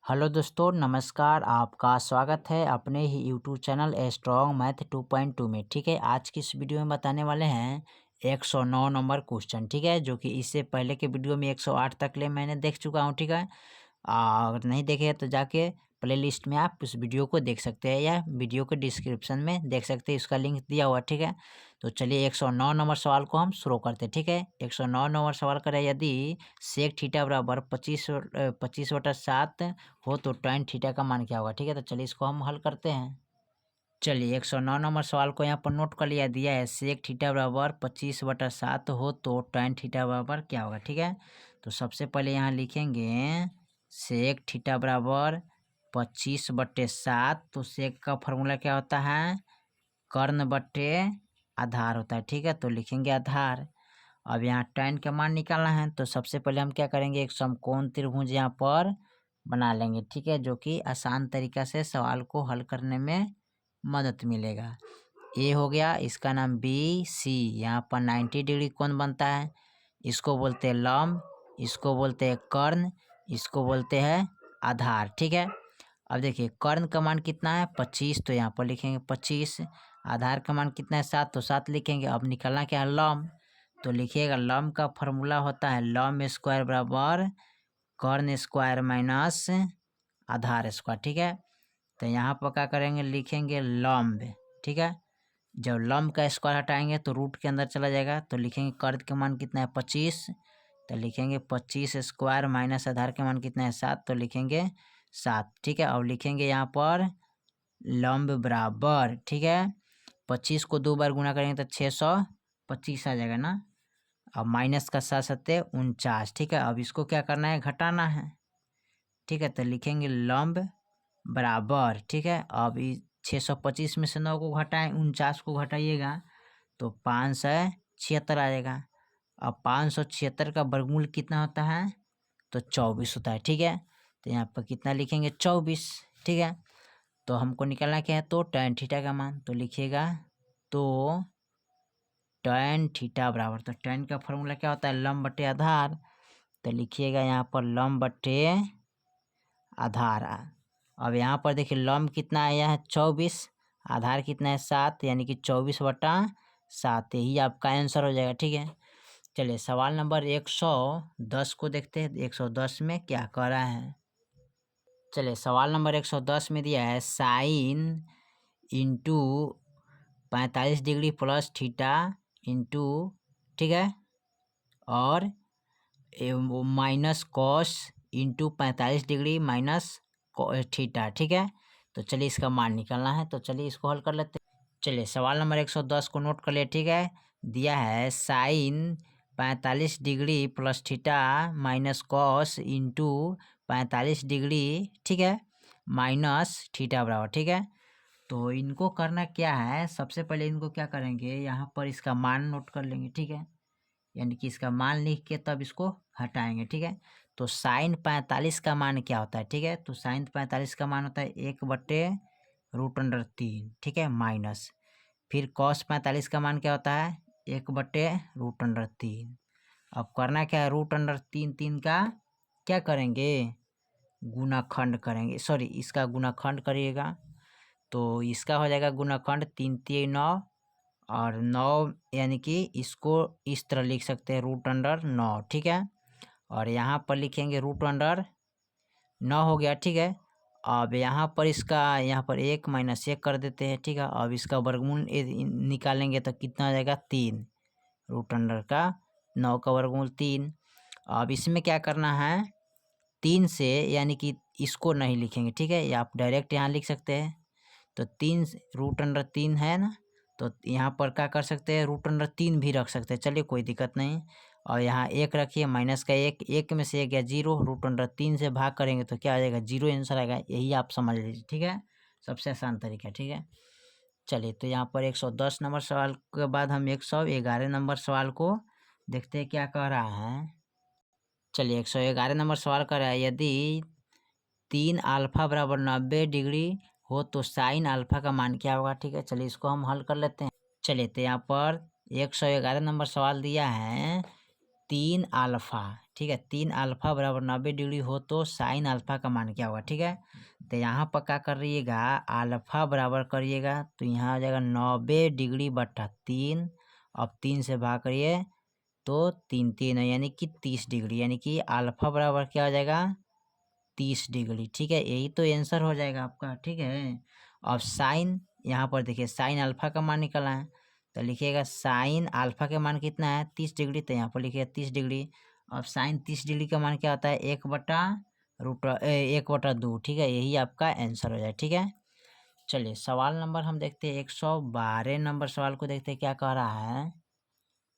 Hello दोस्तों, नमस्कार। आपका स्वागत है अपने ही यूट्यूब चैनल स्ट्रॉन्ग मैथ 2.2 में। ठीक है, आज की इस वीडियो में बताने वाले हैं 109 नंबर क्वेश्चन। ठीक है, जो कि इससे पहले के वीडियो में 108 तक ले मैंने देख चुका हूँ। ठीक है, अगर नहीं देखे तो जाके प्लेलिस्ट में आप उस वीडियो को देख सकते हैं या वीडियो के डिस्क्रिप्शन में देख सकते हैं, इसका लिंक दिया हुआ। ठीक है, तो चलिए 109 नंबर सवाल को हम शुरू करते हैं। ठीक है, 109 नंबर सवाल करें, यदि सेक थीटा बराबर 25/7 हो तो tan थीटा का मान क्या होगा। ठीक है, तो चलिए इसको हम हल करते हैं। चलिए 109 नंबर सवाल को यहाँ पर नोट कर लिया। दिया है सेक थीटा बराबर 25/7 हो तो tan थीटा बराबर क्या होगा। ठीक है, तो सबसे पहले यहाँ लिखेंगे सेक थीटा बराबर 25/7। तो सेक का फॉर्मूला क्या होता है, कर्ण बटे आधार होता है। ठीक है, तो लिखेंगे आधार। अब यहाँ tan का मान निकालना है, तो सबसे पहले हम क्या करेंगे, एक समकोण त्रिभुज यहाँ पर बना लेंगे। ठीक है, जो कि आसान तरीका से सवाल को हल करने में मदद मिलेगा। ए हो गया, इसका नाम बी सी। यहाँ पर 90 डिग्री कोण बनता है, इसको बोलते हैं लंब, इसको बोलते हैं कर्ण, इसको बोलते हैं आधार। ठीक है, अब देखिए कर्ण का मान कितना है 25, तो यहाँ पर लिखेंगे 25। आधार का मान कितना है 7, तो 7 लिखेंगे। अब निकालना क्या है, लंब, तो लिखिएगा लंब का फॉर्मूला होता है लंब स्क्वायर बराबर कर्ण स्क्वायर माइनस आधार स्क्वायर। ठीक है, तो यहाँ पर क्या करेंगे, लिखेंगे लंब। ठीक है, जब लंब का स्क्वायर हटाएंगे तो रूट के अंदर चला जाएगा, तो लिखेंगे कर्ण का मान कितना है 25, तो लिखेंगे 25 स्क्वायर माइनस आधार का मान कितना है 7, तो लिखेंगे 7। ठीक है, अब लिखेंगे यहाँ पर लंब बराबर, ठीक है, 25 को 2 बार गुना करेंगे तो 625 आ जाएगा ना। अब माइनस का 7×7 = 49। ठीक है, अब इसको क्या करना है, घटाना है। ठीक है, तो लिखेंगे लंब बराबर, ठीक है, अब 625 में से 9 को घटाएं, 49 को घटाइएगा तो 576 आ जाएगा। अब 576 का वर्गमूल कितना होता है, तो 24 होता है। ठीक है, तो यहाँ पर कितना लिखेंगे 24। ठीक है, तो हमको निकालना क्या है, तो tan थीटा का मान, तो लिखिएगा तो tan थीटा बराबर, तो tan का फॉर्मूला क्या होता है, लंब बटे आधार, तो लिखिएगा यहाँ पर लंब बटे आधार। अब यहाँ पर देखिए लंब कितना आया है 24, आधार कितना है 7, यानी कि 24/7, यही आपका आंसर हो जाएगा। ठीक है, चलिए सवाल नंबर 110 को देखते हैं, 110 में क्या कह रहा है। चलिए सवाल नंबर 110 में दिया है sine into 45 degree plus theta into, ठीक है, और minus cos into 45 degree minus theta. ठीक है, तो चलिए इसका मान निकालना है, तो चलिए इसको हल कर लेते हैं। चलिए सवाल नंबर 110 को नोट कर लिए। ठीक है, दिया है sine 45 degree plus theta minus cos into 45 degree, ठीक है, माइनस थीटा बराबर। ठीक है, तो इनको करना क्या है, सबसे पहले इनको क्या करेंगे, यहाँ पर इसका मान नोट कर लेंगे। ठीक है, यानी कि इसका मान लिख के तब इसको हटाएंगे। ठीक है, तो साइन 45 का मान क्या होता है, ठीक है, तो साइन 45 का मान होता है 1/√3। ठीक है, माइनस फिर कॉस 45 का मान क्या होता है 1/√3। अब करना क्या है, √3 3 का क्या करेंगे, गुणाखंड करेंगे, सॉरी इसका गुणाखंड करिएगा, तो इसका हो जाएगा गुणाखंड 3 3 9, और 9 यानी कि इसको इस तरह लिख सकते हैं √9। ठीक है, और यहाँ पर लिखेंगे √9 हो गया। ठीक है, अब यहाँ पर इसका यहाँ पर 1 - 1 कर देते हैं। ठीक है, अब इसका वर्गमूल निकालेंगे तो कितना आ जाएगा 3, √9 का वर्गमूल 3। अब इसमें क्या करना है, 3 से यानी कि इसको नहीं लिखेंगे। ठीक है, या आप डायरेक्ट यहाँ लिख सकते हैं, तो 3 √3 है ना, तो यहाँ पर क्या कर सकते हैं, √3 भी रख सकते हैं, चलिए कोई दिक्कत नहीं। और यहाँ 1 रखिए, माइनस का 1, 1 में से 1 गया 0, √3 से भाग करेंगे तो क्या आ जाएगा 0 आंसर आएगा, यही आप समझ लीजिए। ठीक है, सबसे आसान तरीका। ठीक है, चलिए तो यहाँ पर 110 नंबर सवाल के बाद हम 111 नंबर सवाल को देखते हैं क्या कह रहा है। चलिए 111 नंबर सवाल कर रहा है, यदि 3 अल्फा बराबर 90 डिग्री हो तो साइन अल्फा का मान क्या होगा। ठीक है, चलिए इसको हम हल कर लेते हैं। चलिए तो यहाँ पर 111 नंबर सवाल दिया है 3 अल्फ़ा, ठीक है, 3 अल्फ़ा बराबर 90 डिग्री हो तो साइन अल्फ़ा का मान क्या होगा, ठीक है। तो यहाँ पर क्या करिएगा, अल्फ़ा बराबर करिएगा तो यहाँ आ जाएगा 90 डिग्री बटा 3। अब 3 से भाग करिए तो 3 3 है, यानी कि 30 डिग्री, यानी कि अल्फ़ा बराबर क्या हो जाएगा 30 डिग्री, ठीक है। यही तो आंसर हो जाएगा आपका, ठीक है। अब साइन, यहाँ पर देखिए साइन अल्फ़ा का मान निकला है, तो लिखिएगा साइन अल्फ़ा का मान कितना है 30 डिग्री, तो यहाँ पर लिखिएगा 30 डिग्री। अब साइन 30 डिग्री का मान क्या होता है 1/2, ठीक है। यही आपका आंसर हो जाए, ठीक है। चलिए सवाल नंबर हम देखते हैं 112 नंबर सवाल को देखते हैं क्या कह रहा है।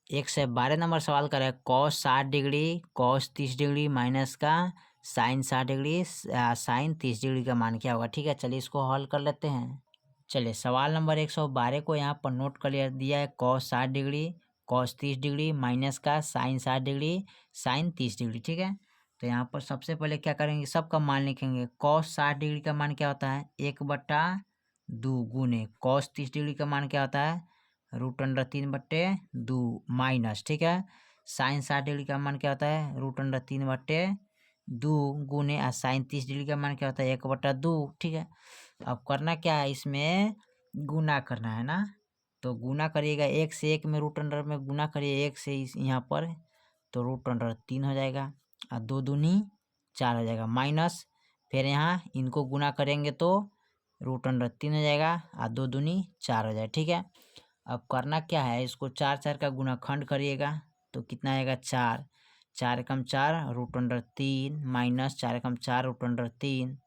112 नंबर सवाल कर रहा है cos 60 degree cos 30 degree minus का साइन 60 डिग्री साइन 30 डिग्री का मान क्या होगा, ठीक है। चलिए इसको हल कर लेते हैं। चलिए सवाल नंबर 112 को यहाँ पर नोट कर लिया दिया है cos 60 degree cos 30 degree minus का साइन 60 डिग्री साइन 30 डिग्री, ठीक है। तो यहाँ पर सबसे पहले क्या करेंगे, सबका मान लिखेंगे। कॉस 60 डिग्री का मान क्या होता है 1/2 गुने कॉस 30 डिग्री का मान क्या होता है √3/2 माइनस, ठीक है। साइन 60 डिग्री का मान क्या होता है √3/2 गुने साइन 30 डिग्री का मान क्या होता है 1/2, ठीक है। अब करना क्या है, इसमें गुना करना है ना, तो गुना करिएगा 1 से 1 में √अंडर में गुना करिए 1 से यहाँ पर, तो √3 हो जाएगा और 2 दूनी 4 हो जाएगा माइनस, फिर यहाँ इनको गुना करेंगे तो √3 हो जाएगा और 2 दूनी 4 हो जाएगा, ठीक है। अब करना क्या है, इसको 4 4 का गुणाखंड करिएगा तो कितना आएगा 4 4 एकम 4 √3 माइनस 4 एकम 4 √3,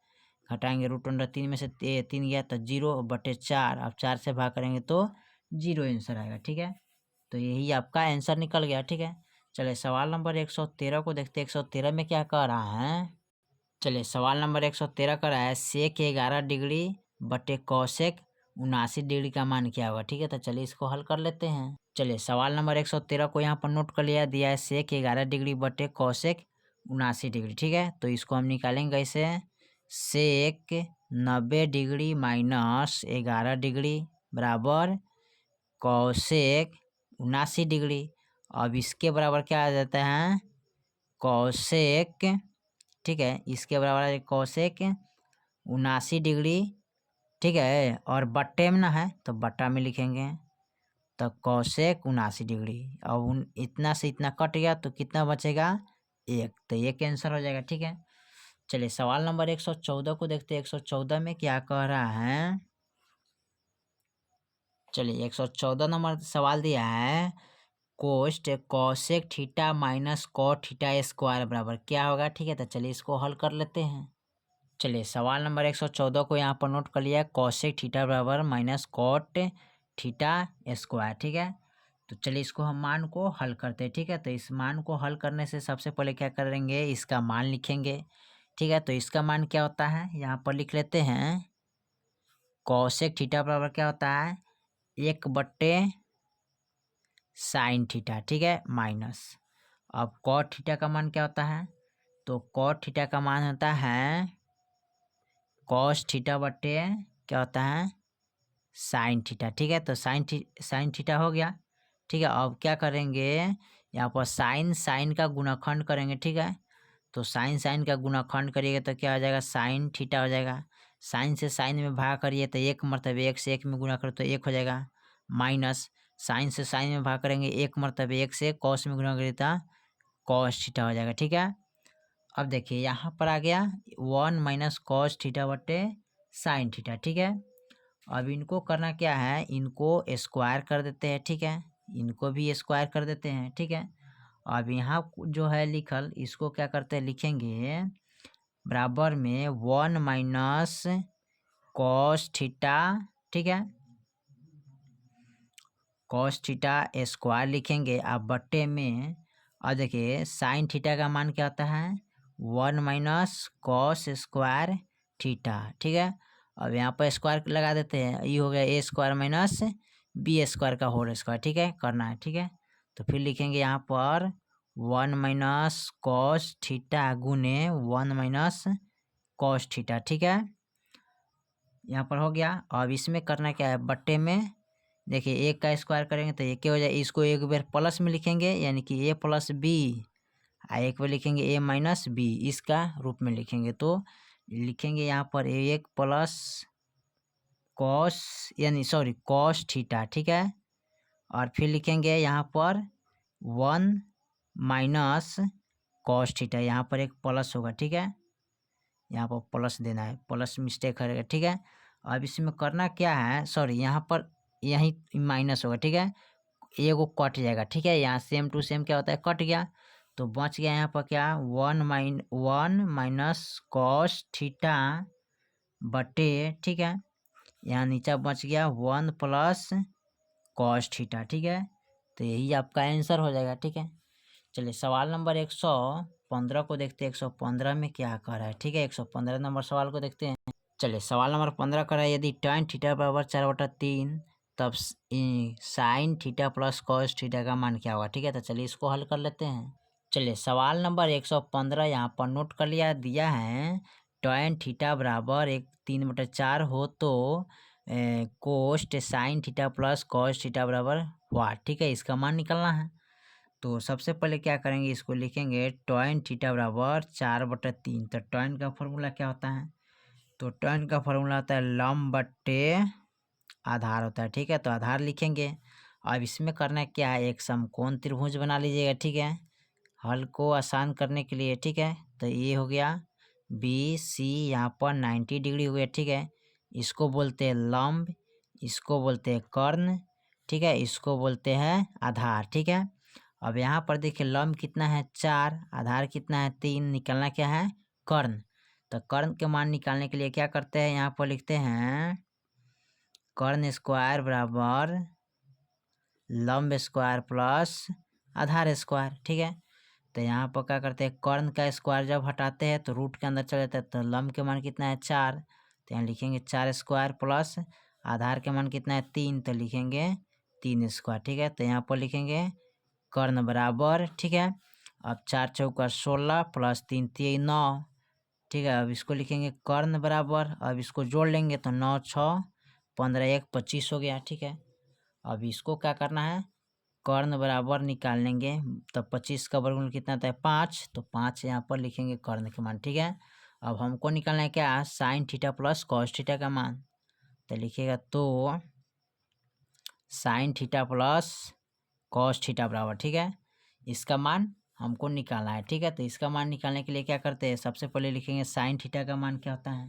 घटाएंगे √3 में से 3 गया तो 0/4। अब 4 से भाग करेंगे तो 0 आंसर आएगा, ठीक है। तो यही आपका आंसर निकल गया, ठीक है। चलिए सवाल नंबर 113 को देखते हैं 113 में क्या कह रहा है। चलिए सवाल नंबर 113 का रहा है सेक 11 डिग्री बटे कौशेक 79 डिग्री का मान क्या होगा, ठीक है। तो चलिए इसको हल कर लेते हैं। चलिए सवाल नंबर 113 को यहाँ पर नोट कर लिया दिया है सेक 11 डिग्री बटे कौशेक 79 डिग्री, ठीक है। तो इसको हम निकालेंगे ऐसे, सेक 90 डिग्री माइनस 11 डिग्री बराबर कौशेक 79 डिग्री। अब इसके बराबर क्या आ जाता है कौशेक, ठीक है, इसके बराबर है कौशेक 79 डिग्री, ठीक है। और बट्टे में ना है तो बट्टा में लिखेंगे, तो कौशेक 79 डिग्री। अब इतना से इतना कट गया तो कितना बचेगा 1, तो 1 आंसर हो जाएगा, ठीक है। चलिए सवाल नंबर 114 को देखते हैं 114 में क्या कह रहा है। चलिए 114 नंबर सवाल दिया है कोस्ट cosec theta minus cot theta square बराबर क्या होगा, ठीक है। तो चलिए इसको हल कर लेते हैं। चलिए सवाल नंबर 114 को यहाँ पर नोट कर लिया है कौशेक थीटा बराबर माइनस कॉट थीटा स्क्वायर, ठीक है। तो चलिए इसको हम मान को हल करते हैं, ठीक है। तो इस मान को हल करने से सबसे पहले क्या करेंगे, इसका मान लिखेंगे, ठीक है। तो इसका मान क्या होता है यहाँ पर लिख लेते हैं, कौशेक थीटा बराबर क्या होता है 1/sin थीटा, ठीक है, माइनस। अब कॉट थीटा का मान क्या होता है, तो कॉट थीटा का मान होता है कॉस थीटा बटे क्या होता है साइन थीटा, ठीक है। तो साइन थीटा हो गया, ठीक है। अब क्या करेंगे यहाँ पर साइन साइन का गुणाखंड करेंगे, ठीक है। तो साइन का गुणाखंड करिएगा तो क्या हो जाएगा साइन थीटा हो जाएगा। साइन से साइन में भाग करिए तो 1 मरतबे 1 से 1 में गुणा करो तो 1 हो जाएगा माइनस साइन से साइन में भाग करेंगे 1 मरतबे 1 से कॉस में गुणा करिए तो कॉस थीटा हो जाएगा, ठीक है। अब देखिए यहाँ पर आ गया 1 माइनस कॉस थीटा बटे साइन थीटा, ठीक है। अब इनको करना क्या है, इनको स्क्वायर कर देते हैं, ठीक है। इनको भी स्क्वायर कर देते हैं, ठीक है। अब यहाँ जो है लिखल इसको क्या करते हैं लिखेंगे बराबर में 1 माइनस कॉस थीटा, ठीक है, कॉस थीटा स्क्वायर लिखेंगे। अब बट्टे में अब देखिए साइन थीटा का मान क्या होता है 1 माइनस कॉस स्क्वायर थीटा, ठीक है। अब यहाँ पर स्क्वायर लगा देते हैं, ये हो गया ए स्क्वायर माइनस बी स्क्वायर का होल स्क्वायर, ठीक है, करना है, ठीक है। तो फिर लिखेंगे यहाँ पर 1 माइनस कॉस थीटा गुने 1 माइनस कॉस थीटा, ठीक है, यहाँ पर हो गया। अब इसमें करना क्या है बट्टे में देखिए एक का स्क्वायर करेंगे तो एक के हो जाए, इसको एक बार प्लस में लिखेंगे यानी कि ए प्लस बी, एक बार लिखेंगे ए माइनस बी, इसका रूप में लिखेंगे तो लिखेंगे यहाँ पर एक प्लस कॉस यानी सॉरी कॉस थीटा, ठीक है। और फिर लिखेंगे यहाँ पर 1 माइनस कॉस थीटा, यहाँ पर एक प्लस होगा, ठीक है। यहाँ पर प्लस देना है, प्लस मिस्टेक करेगा, ठीक है। अब इसमें करना क्या है, सॉरी यहाँ पर यही माइनस होगा, ठीक है। एगो कट जाएगा, ठीक है। यहाँ सेम टू सेम क्या होता है, कट गया तो बच गया यहाँ पर क्या 1 माइनस कॉस थीटा बटे, ठीक है। यहाँ नीचे बच गया 1 प्लस कॉस थीटा, ठीक है। तो यही आपका आंसर हो जाएगा, ठीक है। चलिए सवाल नंबर 115 को देखते हैं, 115 में क्या कर रहा है, ठीक है। 115 नंबर सवाल को देखते हैं। चलिए सवाल नंबर 15 कर रहा है, यदि tan थीटा बराबर 4/3 तब sign theta plus cos theta का मान क्या होगा, ठीक है। तो चलिए इसको हल कर लेते हैं। चलिए सवाल नंबर 115 यहाँ पर नोट कर लिया दिया है, tan थीटा बराबर 3/4 हो तो कोस्ट sine theta plus cos theta बराबर वाट, ठीक है। इसका मान निकालना है। तो सबसे पहले क्या करेंगे, इसको लिखेंगे tan थीटा बराबर 4/3। तो tan का फॉर्मूला क्या होता है, तो tan का फॉर्मूला होता है लंब बट्टे आधार होता है, ठीक है। तो आधार लिखेंगे। अब इसमें करना क्या है, एक समकोण त्रिभुज बना लीजिएगा, ठीक है, हल को आसान करने के लिए, ठीक है। तो ये हो गया बी सी, यहाँ पर 90 डिग्री हो गया, ठीक है। इसको बोलते हैं लंब, इसको बोलते हैं कर्ण, ठीक है, इसको बोलते हैं आधार, ठीक है। अब यहाँ पर देखिए लंब कितना है 4, आधार कितना है 3, निकालना क्या है कर्ण। तो कर्ण के मान निकालने के लिए क्या करते हैं, यहाँ पर लिखते हैं कर्ण स्क्वायर बराबर लंब स्क्वायर प्लस आधार स्क्वायर, ठीक है। तो यहाँ पर क्या करते हैं, कर्ण का स्क्वायर जब हटाते हैं तो रूट के अंदर चले जाता है, तो लंब के मान कितना है 4, तो यहाँ लिखेंगे 4 स्क्वायर प्लस आधार के मान कितना है 3, तो लिखेंगे 3 स्क्वायर, ठीक है। तो यहाँ पर लिखेंगे कर्ण बराबर, ठीक है। अब 4 चौका 16 प्लस 3 3 9, ठीक है। अब इसको लिखेंगे कर्ण बराबर, अब इसको जोड़ लेंगे तो 9 6 15 1 25 हो गया, ठीक है। अब इसको क्या करना है, कर्ण बराबर निकाल लेंगे, तो 25 का वर्गमूल कितना आता है 5, तो 5 यहाँ पर लिखेंगे कर्ण के मान, ठीक है। अब हमको निकालना है क्या, sign theta plus cos theta का मान, तो लिखिएगा तो sign theta plus cos theta बराबर, ठीक है, इसका मान हमको निकालना है, ठीक है। तो इसका मान निकालने के लिए क्या करते हैं, सबसे पहले लिखेंगे साइन थीटा का मान क्या होता है,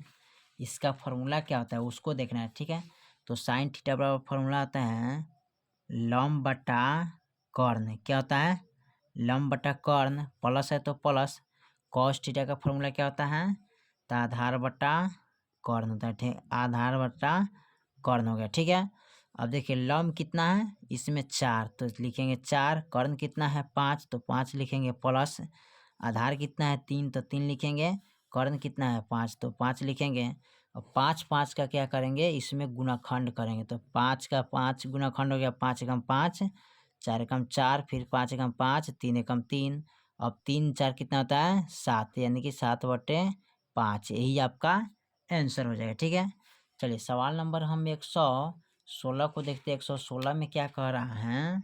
इसका फॉर्मूला क्या होता है उसको देखना है, ठीक है। तो साइन थीटा बराबर फॉर्मूला आता है लंब बटा कर्ण, क्या होता है लंब बटा कर्ण, प्लस है तो प्लस, कॉस थीटा का फॉर्मूला क्या होता है, तो आधार बटा कर्ण होता है, ठीक, आधार बटा कर्ण हो गया, ठीक है। अब देखिए लंब कितना है इसमें 4, तो लिखेंगे 4, कर्ण कितना है 5, तो 5 लिखेंगे प्लस, आधार कितना है 3, तो 3 लिखेंगे, कर्ण कितना है 5, तो 5 लिखेंगे। और 5 5 का क्या करेंगे, इसमें गुणाखंड करेंगे, तो 5 का 5 गुणाखंड हो गया, 5 एकम 5, 4 एकम 4, फिर 5 एकम 5, 3 एकम 3, अब 3 4 कितना होता है 7, यानी कि 7/5, यही आपका आंसर हो जाएगा, ठीक है। चलिए सवाल नंबर हम 116 को देखते हैं, 116 में क्या कह रहा है।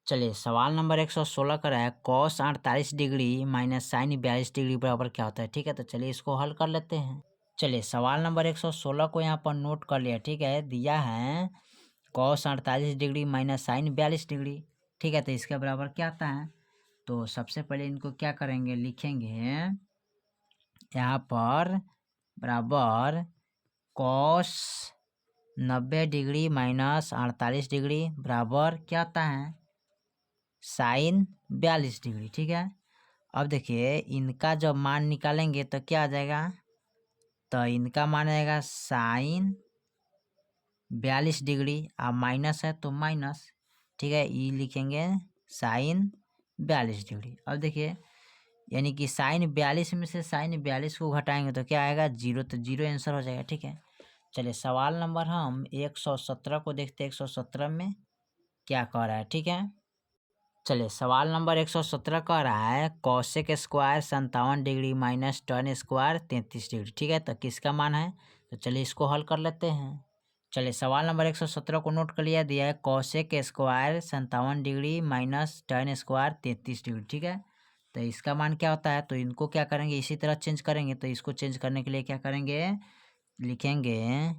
चलिए सवाल नंबर 116 का है cos 48 degree minus sine 42 degree बराबर क्या होता है, ठीक है। तो चलिए इसको हल कर लेते हैं। चलिए सवाल नंबर 116 को यहाँ पर नोट कर लिया, ठीक है। दिया है cos 48 degree minus sine 42 degree, ठीक है। तो इसके बराबर क्या आता है, तो सबसे पहले इनको क्या करेंगे, लिखेंगे यहाँ पर बराबर कॉस 90 डिग्री माइनस 48 डिग्री बराबर क्या आता है साइन 42 डिग्री, ठीक है। अब देखिए इनका जब मान निकालेंगे तो क्या आ जाएगा, तो इनका मान आएगा साइन 42 डिग्री, अब माइनस है तो माइनस, ठीक है, ये लिखेंगे साइन 42 डिग्री। अब देखिए यानी कि साइन 42 में से साइन 42 को घटाएंगे तो क्या आएगा 0, तो 0 आंसर हो जाएगा, ठीक है। चलिए सवाल नंबर हम 117 को देखते हैं, 117 में क्या कह रहा है, ठीक है। चलिए सवाल नंबर 117 कह रहा है cosec square 57 degree minus tan square 33 degree, ठीक है। तो किसका मान है, तो चलिए इसको हल कर लेते हैं। चलिए सवाल नंबर 117 को नोट कर लिया। दिया है cosec square 57 degree minus tan square 33 degree. ठीक है, तो इसका मान क्या होता है, तो इनको क्या करेंगे, इसी तरह चेंज करेंगे। तो इसको चेंज करने के लिए क्या करेंगे, लिखेंगे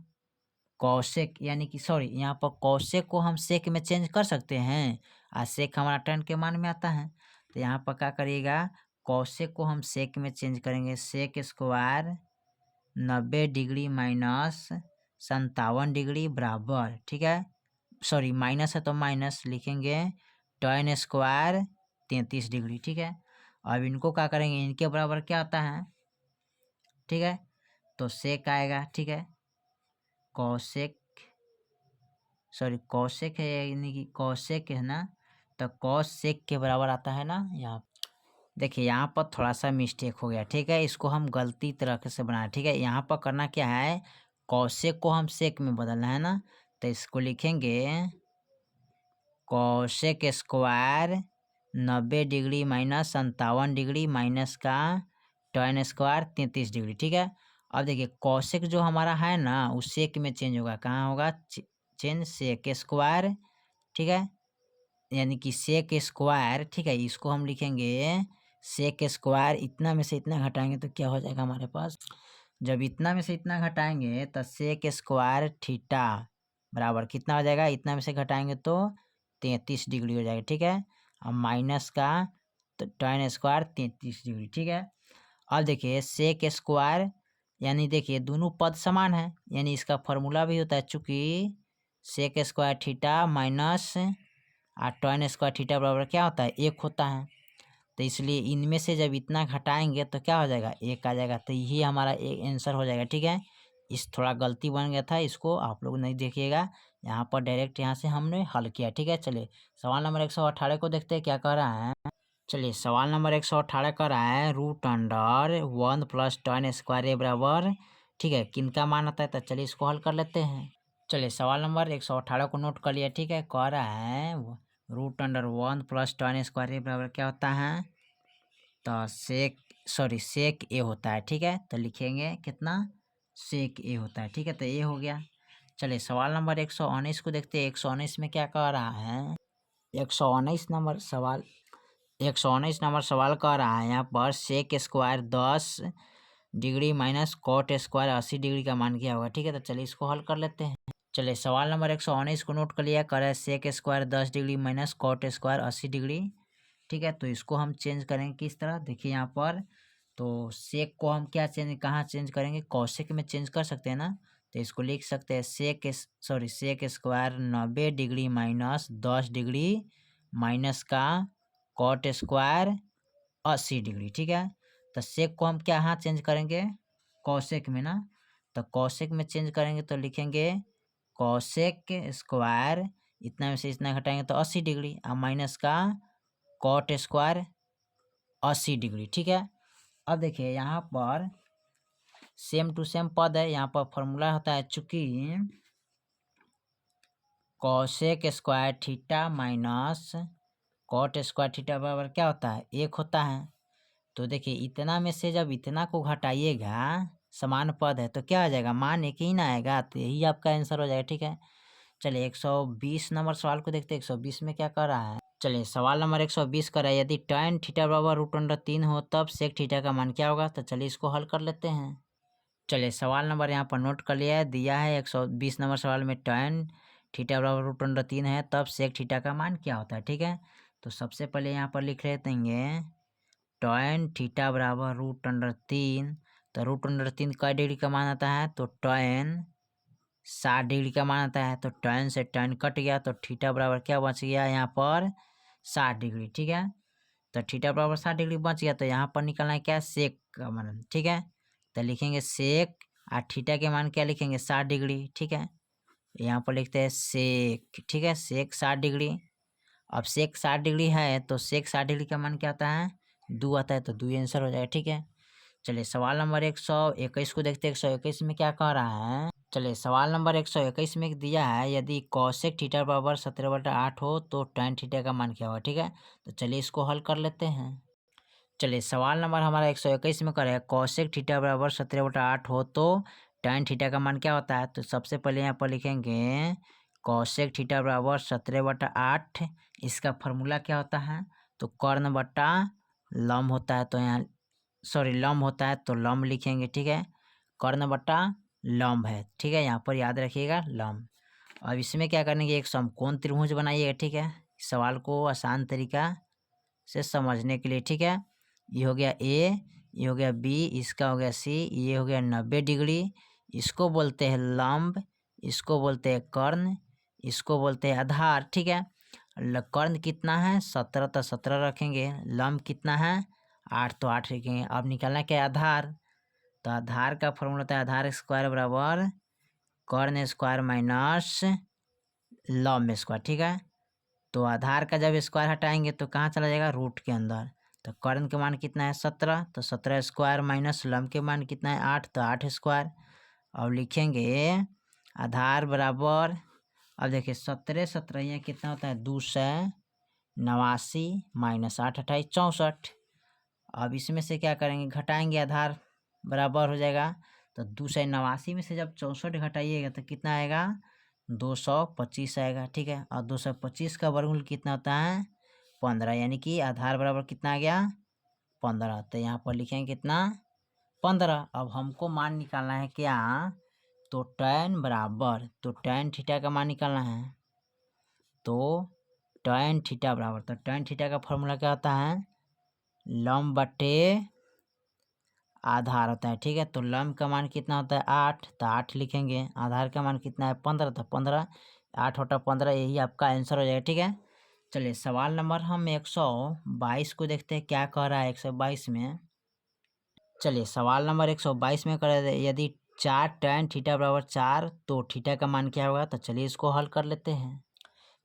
कॉसेक, यानी कि सॉरी, यहाँ पर कॉसेक को हम सेक में चेंज कर सकते हैं और सेक हमारा tan के मान में आता है। तो यहाँ पर क्या करिएगा, कॉसेक को हम सेक में चेंज करेंगे। Sec square 90 degree minus 57 degree बराबर, ठीक है, सॉरी माइनस है तो माइनस लिखेंगे tan स्क्वायर 33 डिग्री। ठीक है, अब इनको क्या करेंगे, इनके बराबर क्या आता है, ठीक है, तो सेक आएगा। ठीक है, कॉसेक, सॉरी कॉसेक है, यानी कि कॉसेक है ना, तो कॉस सेक के बराबर आता है ना। यहाँ देखिए, यहाँ पर थोड़ा सा मिस्टेक हो गया। ठीक है, इसको हम गलती तरीके से बनाए। ठीक है, यहाँ पर करना क्या है, कॉसेक को हम सेक में बदलना है ना, तो इसको लिखेंगे cosec square 90 degree minus 57 degree minus का tan स्क्वायर 33 डिग्री। ठीक है, अब देखिए कॉसेक जो हमारा है ना, वो सेक में चेंज होगा। कहाँ होगा, चेंज सेक स्क्वायर। ठीक है, यानी कि सेक स्क्वायर। ठीक है, इसको हम लिखेंगे सेक स्क्वायर, इतना में से इतना घटाएंगे तो क्या हो जाएगा हमारे पास, जब इतना में से इतना घटाएंगे तो सेक स्क्वायर थीटा बराबर कितना हो जाएगा, इतना में से घटाएंगे तो 33 डिग्री हो जाएगा। ठीक है, अब माइनस का तो tan स्क्वायर 33 डिग्री। ठीक है, अब देखिए सेक स्क्वायर, यानी देखिए दोनों पद समान है, यानी इसका फॉर्मूला भी होता है, चूँकि sec square theta minus tan square theta बराबर क्या होता है, 1 होता है। तो इसलिए इनमें से जब इतना घटाएंगे तो क्या हो जाएगा, 1 आ जाएगा। तो यही हमारा एक आंसर हो जाएगा। ठीक है, इस थोड़ा गलती बन गया था, इसको आप लोग नहीं देखिएगा, यहाँ पर डायरेक्ट यहाँ से हमने हल किया। ठीक है, चलिए सवाल नंबर 118 को देखते हैं क्या कह रहा है। चलिए सवाल नंबर 118 कह रहा है √1 प्लस tan स्क्वायर ए बराबर, ठीक है, किनका मान आता है, तो चलिए इसको हल कर लेते हैं। चलिए सवाल नंबर 118 को नोट कर लिया। ठीक है, कह रहा है √1 प्लस tan स्क्वायर ए बराबर क्या होता है, तो सेक ए होता है। ठीक है, तो लिखेंगे कितना, सेक ए होता है। ठीक है, तो ए हो गया। चलिए सवाल नंबर 119 को देखते हैं। 119 में क्या कह रहा है, 119 नंबर सवाल, 119 नंबर सवाल कह रहा है यहाँ पर sec square 10 degree minus cot square 80 degree का मान क्या होगा। ठीक है, तो चलिए इसको हल कर लेते हैं। चलिए सवाल नंबर 119 को नोट कर लिया। कर रहा है sec square 10 degree minus cot square 80 degree. ठीक है, तो इसको हम चेंज करेंगे किस तरह, देखिए यहाँ पर, तो सेक को हम क्या चेंज, कहाँ चेंज करेंगे, कॉसेक में चेंज कर सकते हैं ना। तो इसको लिख सकते हैं sec square 90 degree minus 10 degree minus का कॉट स्क्वायर 80 डिग्री। ठीक है, तो सेक को हम क्या यहाँ चेंज करेंगे, कॉसेक में ना, तो कॉसेक में चेंज करेंगे तो लिखेंगे कॉसेक स्क्वायर, इतना में से इतना घटाएंगे तो 80 डिग्री, और माइनस का कॉट स्क्वायर 80 डिग्री। ठीक है, अब देखिए यहाँ पर सेम टू सेम पद है, यहाँ पर फॉर्मूला होता है, चूंकि cosec square theta minus cot square theta बराबर क्या होता है, 1 होता है। तो देखिए इतना में से जब इतना को घटाइएगा, समान पद है, तो क्या आ जाएगा, मान एक ही ना आएगा, तो यही आपका आंसर हो जाएगा। ठीक है, चलिए 120 नंबर सवाल को देखते हैं। 120 में क्या कर रहा है, चलिए सवाल नंबर 120 कर रहा है, यदि tan थीटा बराबर √3 हो तब सेक थीटा का मान क्या होगा। तो चलिए इसको हल कर लेते हैं। चलिए सवाल नंबर यहाँ पर नोट कर लिया है, दिया है 120 नंबर सवाल में tan थीटा बराबर √3 है तब सेक थीटा का मान क्या होता है। ठीक है, तो सबसे पहले यहाँ पर लिख लेते हैं tan थीटा बराबर √3, तो √3 का डिग्री का मान आता है, तो tan 60 डिग्री का मान आता है, तो tan से tan कट गया, तो थीटा बराबर क्या बच गया यहाँ पर 60 डिग्री। ठीक है, तो थीटा बराबर 60 डिग्री बच गया, तो यहाँ पर निकलना है क्या, सेक का मान। ठीक है, तो लिखेंगे सेक, और थीटा के मान क्या लिखेंगे, 60 डिग्री। ठीक है, यहाँ पर लिखते हैं सेक। ठीक है, सेक 60 डिग्री। अब सेक 60 डिग्री है तो सेक 60 डिग्री का मान क्या आता है, 2 आता है, तो 2 आंसर हो जाएगा। ठीक है, चलिए सवाल नंबर 121 को देखते हैं। 121 में क्या कह रहा है, चलिए सवाल नंबर 121 में दिया है, यदि कॉसेक थीटा बराबर 17/8 हो तो tan थीटा का मान क्या होगा। ठीक है, तो चलिए इसको हल कर लेते हैं। चलिए सवाल नंबर हमारा 121 में कर है, कॉसेक थीटा बराबर 17/8 हो तो tan थीटा का मान क्या होता है, तो सबसे पहले यहाँ पर लिखेंगे कॉसेक थीटा बराबर 17/8। इसका फॉर्मूला क्या होता है, तो कर्ण बटा लंब होता है, तो यहाँ लंब होता है तो लंब लिखेंगे, ठीक है। कर्ण बटा लंब है, ठीक है, यहाँ पर याद रखिएगा लंब। अब इसमें क्या करेंगे, एक समकोण त्रिभुज बनाइएगा, ठीक है, सवाल को आसान तरीका से समझने के लिए, ठीक है। ये हो गया ए, ये हो गया बी, इसका हो गया सी, ये हो गया 90 डिग्री। इसको बोलते हैं लंब, इसको बोलते हैं कर्ण, इसको बोलते हैं आधार, ठीक है। कर्ण कितना है 17, तो 17 रखेंगे। लंब कितना है 8, तो 8 रखेंगे। अब निकालना क्या है आधार, तो आधार का फॉर्मूला होता है आधार स्क्वायर बराबर कर्ण स्क्वायर माइनस लंब स्क्वायर, ठीक है। तो आधार का जब स्क्वायर हटाएंगे तो कहाँ चला जाएगा, रूट के अंदर। तो कर्ण के मान कितना है 17, तो 17 स्क्वायर माइनस लंब के मान कितना है 8, तो 8 स्क्वायर। अब लिखेंगे आधार बराबर, अब देखिए 17 17 यहाँ कितना होता है 289 माइनस 8 28 64। अब इसमें से क्या करेंगे, घटाएंगे, आधार बराबर हो जाएगा, तो 289 में से जब 64 घटाइएगा तो कितना आएगा 225 आएगा, ठीक है। और 225 का वर्गमूल कितना होता है 15, यानी कि आधार बराबर कितना आ गया 15। तो यहाँ पर लिखेंगे कितना 15। अब हमको मान निकालना है क्या, तो tan बराबर, तो tan थीटा का मान निकालना है, तो tan थीटा बराबर, तो tan थीटा का फॉर्मूला क्या होता है लंब बटे आधार होता है, ठीक है। तो लंब का मान कितना होता है 8, तो 8 लिखेंगे। आधार का मान कितना है 15, तो 15, 8 बटा 15, यही आपका आंसर हो जाएगा, ठीक है। चलिए सवाल नंबर हम 122 को देखते हैं क्या कह रहा है 122 में। चलिए सवाल नंबर 122 में कर यदि 4 tan थीटा बराबर 4, तो थीटा का मान क्या होगा, तो चलिए इसको हल कर लेते हैं।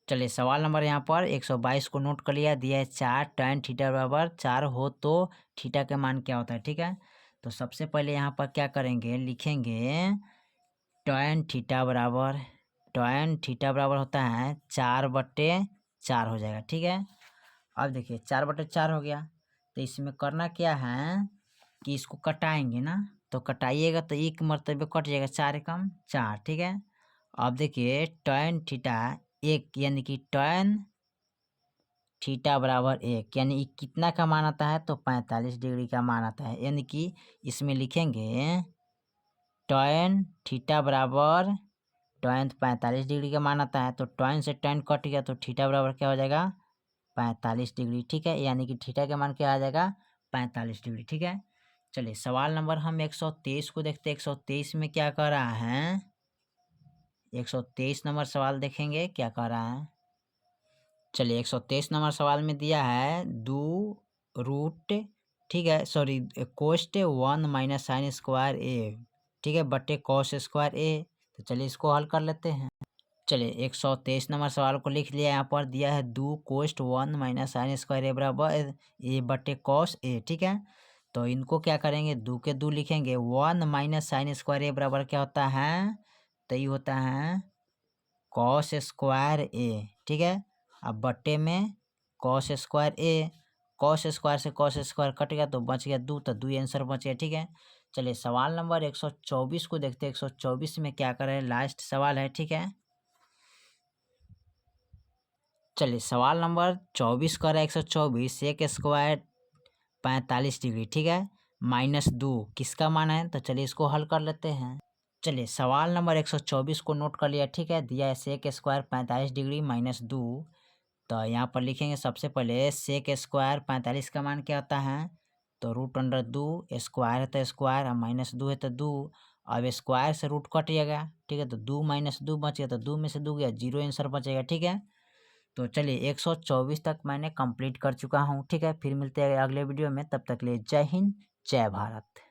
चलिए सवाल नंबर यहाँ पर 122 को नोट कर लिया, दिया है 4 tan थीटा बराबर 4 हो तो थीटा का मान क्या होता है, ठीक है। तो सबसे पहले यहाँ पर क्या करेंगे, लिखेंगे tan थीटा बराबर, tan थीटा बराबर होता है 4/4 हो जाएगा, ठीक है। अब देखिए 4/4 हो गया, तो इसमें करना क्या है कि इसको कटाएंगे ना, तो कटाइएगा तो एक मरतबे कट जाएगा, 4 एकम 4, ठीक है। अब देखिए tan थीटा 1, यानी कि tan थीटा बराबर 1, यानी कितना का मान आता है, तो 45 डिग्री का मान आता है, यानी कि इसमें लिखेंगे tan थीटा बराबर, tan 45 डिग्री का मान आता है, तो tan से tan कट गया तो थीटा बराबर क्या हो जाएगा 45 डिग्री, ठीक है। यानी कि थीटा का मान क्या आ जाएगा 45 डिग्री, ठीक है। चलिए सवाल नंबर हम 123 को देखते हैं। 123 में क्या कह रहा है, 123 नंबर सवाल देखेंगे क्या कह रहा है। चलिए 123 नंबर सवाल में दिया है 2√, ठीक है, sorry cost 1 minus sine square A, ठीक है, बटे कॉस स्क्वायर ए। तो चलिए इसको हल कर लेते हैं। चलिए 123 नंबर सवाल को लिख लिया, यहाँ पर दिया है 2 कोस्ट 1 माइनस साइन स्क्वायर ए बराबर ए बटे कॉस ए, ठीक है। तो इनको क्या करेंगे, 2 के 2 लिखेंगे, 1 माइनस साइन स्क्वायर ए बराबर क्या होता है, तो ये होता है कॉस स्क्वायर ए, ठीक है। अब बट्टे में कॉस स्क्वायर ए, कॉस स्क्वायर से कॉस स्क्वायर कट गया तो बच गया 2, तो 2 आंसर बच गया, ठीक है। चलिए सवाल नंबर 124 को देखते हैं। 124 में क्या करें, लास्ट सवाल है, ठीक है। चलिए सवाल नंबर 24 कर रहा है 124, एक स्क्वायर 45 डिग्री, ठीक है, -2 किसका मान है, तो चलिए इसको हल कर लेते हैं। चलिए सवाल नंबर 124 को नोट कर लिया, ठीक है। दिया है सेक स्क्वायर 45 डिग्री -2, तो यहाँ पर लिखेंगे सबसे पहले सेक स्क्वायर 45 का मान क्या होता है, तो √2, स्क्वायर है तो स्क्वायर, और -2 है तो 2। अब स्क्वायर से रूट कट जाएगा, ठीक है, तो 2 - 2 बच गया, तो 2 में से 2 गया 0 आंसर बचेगा, ठीक है। तो चलिए 124 तक मैंने कंप्लीट कर चुका हूँ, ठीक है। फिर मिलते हैं अगले वीडियो में, तब तक के लिए जय हिंद जय भारत।